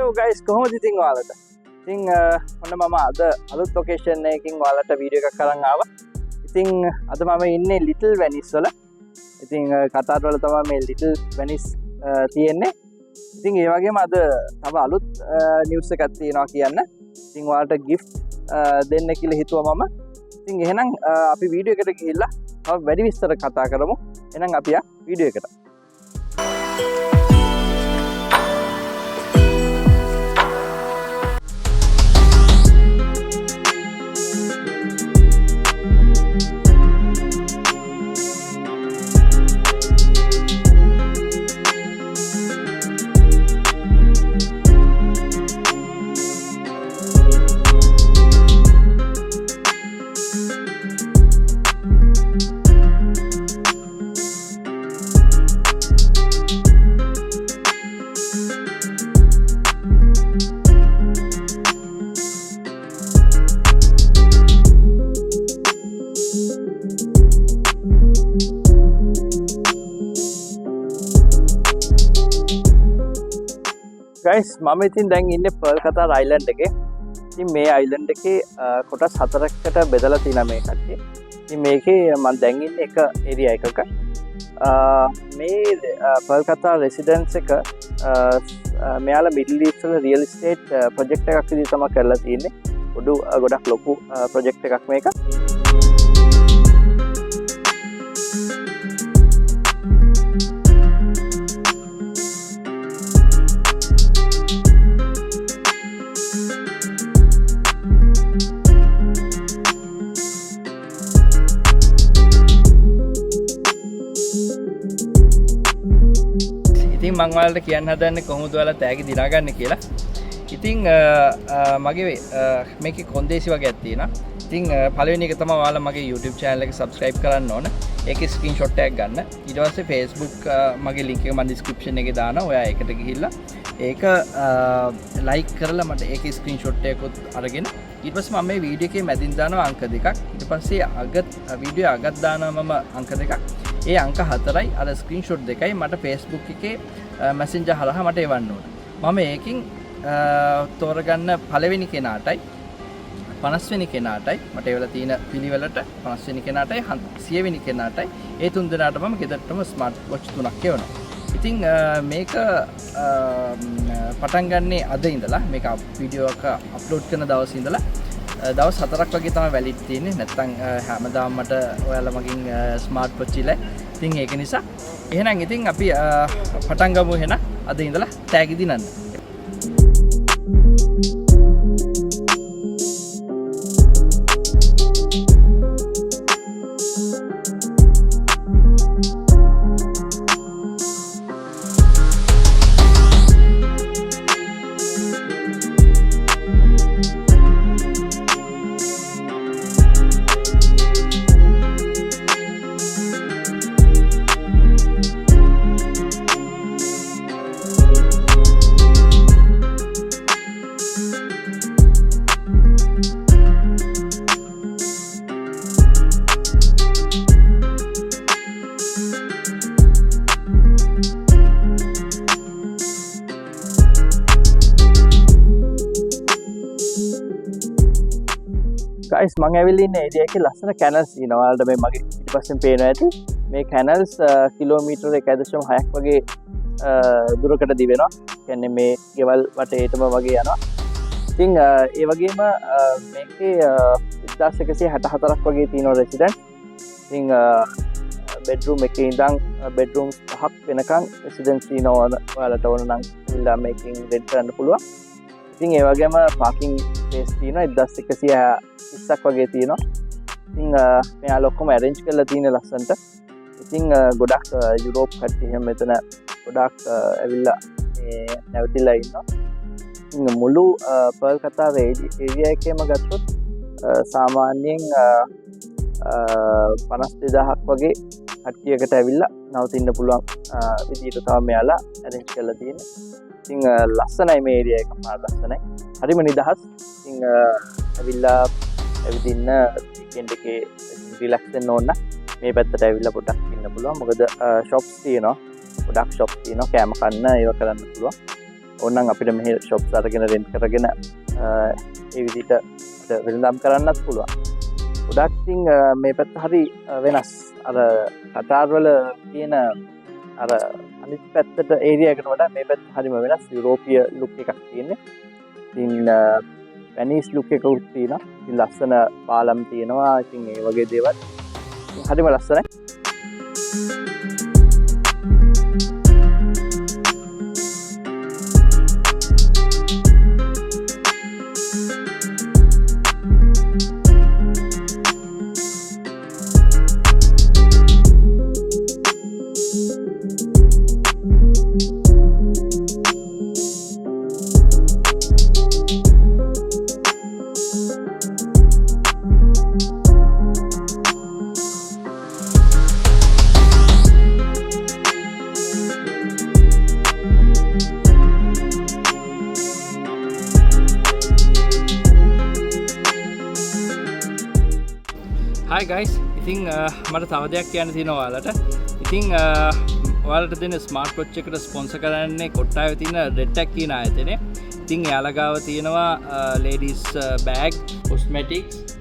Hello guys, කොහොමද ඉතින් ඔයාලට? ඉතින් ඔන්න මම අද අලුත් ලොකේෂන් එකකින් ඔයාලට වීඩියෝ එකක් අරන් ආවා. ඉතින් අද මම ඉන්නේ Little Venice වල. ඉතින් කතාර වල තමයි මේ Little Venice තියෙන්නේ. ඉතින් ඒ වගේම අද තව අලුත් නිවුස් එකක් තියෙනවා කියන්න. ඉතින් ඔයාලට gift දෙන්න කියලා හිතුවා මම. ඉතින් එහෙනම් අපි වීඩියෝ එකට ගිහිල්ලා තව වැඩි විස්තර කතා කරමු. එහෙනම් අපි ආ වීඩියෝ එකට. Guys, මම ඉතින් දැන් ඉන්නේ පර්ල් කතාර අයිලන්ඩ් එකේ. ඉතින් මේ අයිලන්ඩ් එකේ කොටස් හතරකට බෙදලා තියෙනවා මේ කට්ටිය. ඉතින් මේකේ මම දැන් ඉන්නේ එක ඒරියා එකක. මේ පර්ල් කතාර රෙසිඩන්ස් එක මෙයාලා මිඩල් ඊස්ට් වල රියල් එස්ටේට් ප්‍රොජෙක්ට් එකක් විදිහට තමයි කරලා තියෙන්නේ. ගොඩක් ලොකු ප්‍රොජෙක්ට් එකක් මේක. ඉතින් මම ඔයාලට කියන්න හදන්නේ කොහොමද ඔයාලා තෑගි දිනා ගන්න කියලා. ඉතින් මගේ මේකේ කොන්දේසි වගේක් තියෙනවා. ඉතින් පළවෙනි එක තමයි ඔයාලා මගේ YouTube channel එක subscribe කරන්න ඕන. ඒකේ screenshot එකක් ගන්න. ඊට පස්සේ Facebook මගේ link එක මම description එකේ දානවා. ඔයා ඒකට ගිහිල්ලා ඒක like කරලා මට ඒකේ screenshot එකකුත් අරගෙන ඊට පස්සේ මම මේ වීඩියෝ එකේ මැදින් දානවා අංක දෙකක්. ඊට පස්සේ වීඩියෝ අගත් දානවා මම අංක දෙකක්. ඒ අංක 4යි අර ස්ක්‍රීන්ෂොට් දෙකයි මට Facebook එකේ මැසෙන්ජර් හරහා මට එවන්න ඕන. මම ඒකින් තෝරගන්න පළවෙනි කෙනාටයි 50 වෙනි කෙනාටයි මට එවලා තියෙන පිළිවෙලට 50 වෙනි කෙනාටයි 100 වෙනි කෙනාටයි ඒ තුන් දෙනාට මම ගෙදරටම ස්මාර්ට් වොච් 3ක් එවනවා. ඉතින් මේක පටන් ගන්නේ අද ඉඳලා මේක වීඩියෝ එක අප්ලෝඩ් කරන දවසේ ඉඳලා දවස් 4ක් වගේ තමයි වැලිඩ් තියෙන්නේ. නැත්තම් හැමදාම මට ඔයාලා මගෙන් ස්මාර්ට් වොච් ඉල්ලයි. ඉතින් ඒක නිසා එහෙනම් ඉතින් අපි පටන් ගමු එහෙනම් අද ඉඳලා තෑගි දිනන්න. guys මම ඇවිල්ලා ඉන්නේ ඒරියා එකේ ලස්සන canals තියෙනවා. ඔයාලට මේ මගේ පිටිපස්සෙන් පේනවා ඇති. මේ canals කිලෝමීටර 1.6ක් වගේ දුරකට දිවෙනවා. කියන්නේ මේ ගෙවල් වටේටම වගේ යනවා. ඉතින් ඒ වගේම මේකේ 1164ක් වගේ තියෙනවා රෙසිඩන්ට්. ඉතින් බෙඩ්රූම් එකේ ඉඳන් බෙඩ්රූම් 5ක් වෙනකන් රෙසිඩන්ට් තියෙනවා. ඔයාලට ඕන නම් ඉල්ලා මේකෙන් රෙන්ට් කරන්න පුළුවන්. ඉතින් ඒ වගේම පාකින් ස්පේස් තියෙනවා 1120ක් වගේ තියෙනවා. ඉතින් මෙයාලා ඔක්කොම arrange කරලා තියෙන ලස්සනට. ඉතින් ගොඩක් යුරෝප් කට්ටිය හැම මෙතන ගොඩක් ඇවිල්ලා මේ නැවතිලා ඉන්නවා. ඉතින් මුළු පර්ල් කතාර ඒරියා එකේම ගත්තොත් සාමාන්‍යයෙන් 52000ක් වගේ කට්ටියකට ඇවිල්ලා නවතින්න පුළුවන් විදිහට තමයි මෙයාලා arrange කරලා තියෙන්නේ. ඉතින් ලස්සනයි මේ ඒරියා එක මාර ලස්සනයි. හරිම නිදහස්. ඉතින් ඇවිල්ලා ඇවිදින්න වීකෙන්ඩ් එකේ රිලැක්ස් වෙන්න ඕන මේ පැත්තට ඇවිල්ලා පොඩ්ඩක් ඉන්න පුළුවන්. මොකද shops තියෙනවා. ගොඩක් shops තියෙනවා. කෑම කන්න ඒව කරන්න පුළුවන්. ඕනනම් අපිට මෙහි ෂොප්ස් අරගෙන රෙන්ට් කරගෙන ඒ විදිහට වෙළඳාම් කරන්නත් පුළුවන්. ගොඩක් ඉතින් මේ පැත්ත හරි වෙනස්. අර කතාර් වල තියෙන අර අනිත් පැත්තට ඒරියා එකට වඩා මේ පැත්ත හරිම වෙනස්. යුරෝපීය ලුක් එකක් තියෙන්නේ. ඉතින් වෙනිස් ලුක් එකකුත් තියෙනවා. ඉතින් ලස්සන පාලම් තියෙනවා. ඉතින් ඒ වගේ දේවල් හරිම ලස්සනයි. Hi guys, ඉතින් මට තව දෙයක් කියන්න තියෙනවා ඔයාලට. ඉතින් ඔයාලට දෙන ස්මාර්ට් වොච් එකට ස්පොන්සර් කරන්නේ කොට්ටාවේ තියෙන Red Tag කියන ආයතනය. ඉතින් එයාලා ගාව තියෙනවා ladies bag, cosmetics,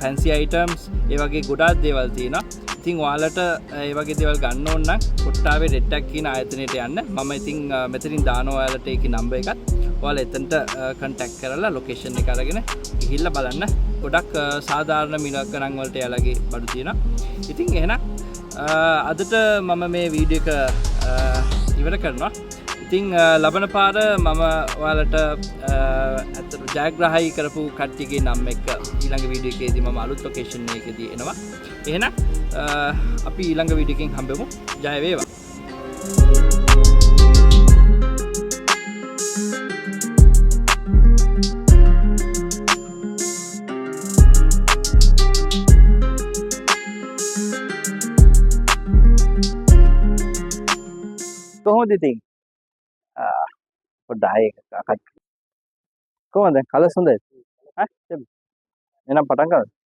fancy items, ඒ වගේ ගොඩාක් දේවල් තියෙනවා. ඉතින් ඔයාලට ඒ වගේ දේවල් ගන්න ඕන නම් කොට්ටාවේ Red Tag කියන ආයතනයට යන්න. මම ඉතින් මෙතනින් දානවා ඔයාලට ඒකේ නම්බර් එකත්. ඔයාලා එතනට කන්ටැක්ට් කරලා ලොකේෂන් එක අරගෙන ගිහිල්ලා බලන්න. ගොඩක් සාධාරණ මිල ගණන් වලට යාලගේ බඩු තියෙනවා. ඉතින් එහෙනම් අදට මම මේ වීඩියෝ එක ඉවර කරනවා. ඉතින් ලබන පාර මම ඔයාලට අතට ජයග්‍රහයි කරපු කට්ටියගේ නම් එක්ක ඊළඟ වීඩියෝ එකේදී මම අලුත් ලොකේෂන් එකකදී එනවා. එහෙනම් අපි ඊළඟ වීඩියෝ එකකින් හම්බෙමු. ජය වේවා. කොහොමද ඉතින් පොඩ්ඩක් ආයෙ කොහොමද කලස් හොඳයි ඈ එහෙනම් පටන් ගමු.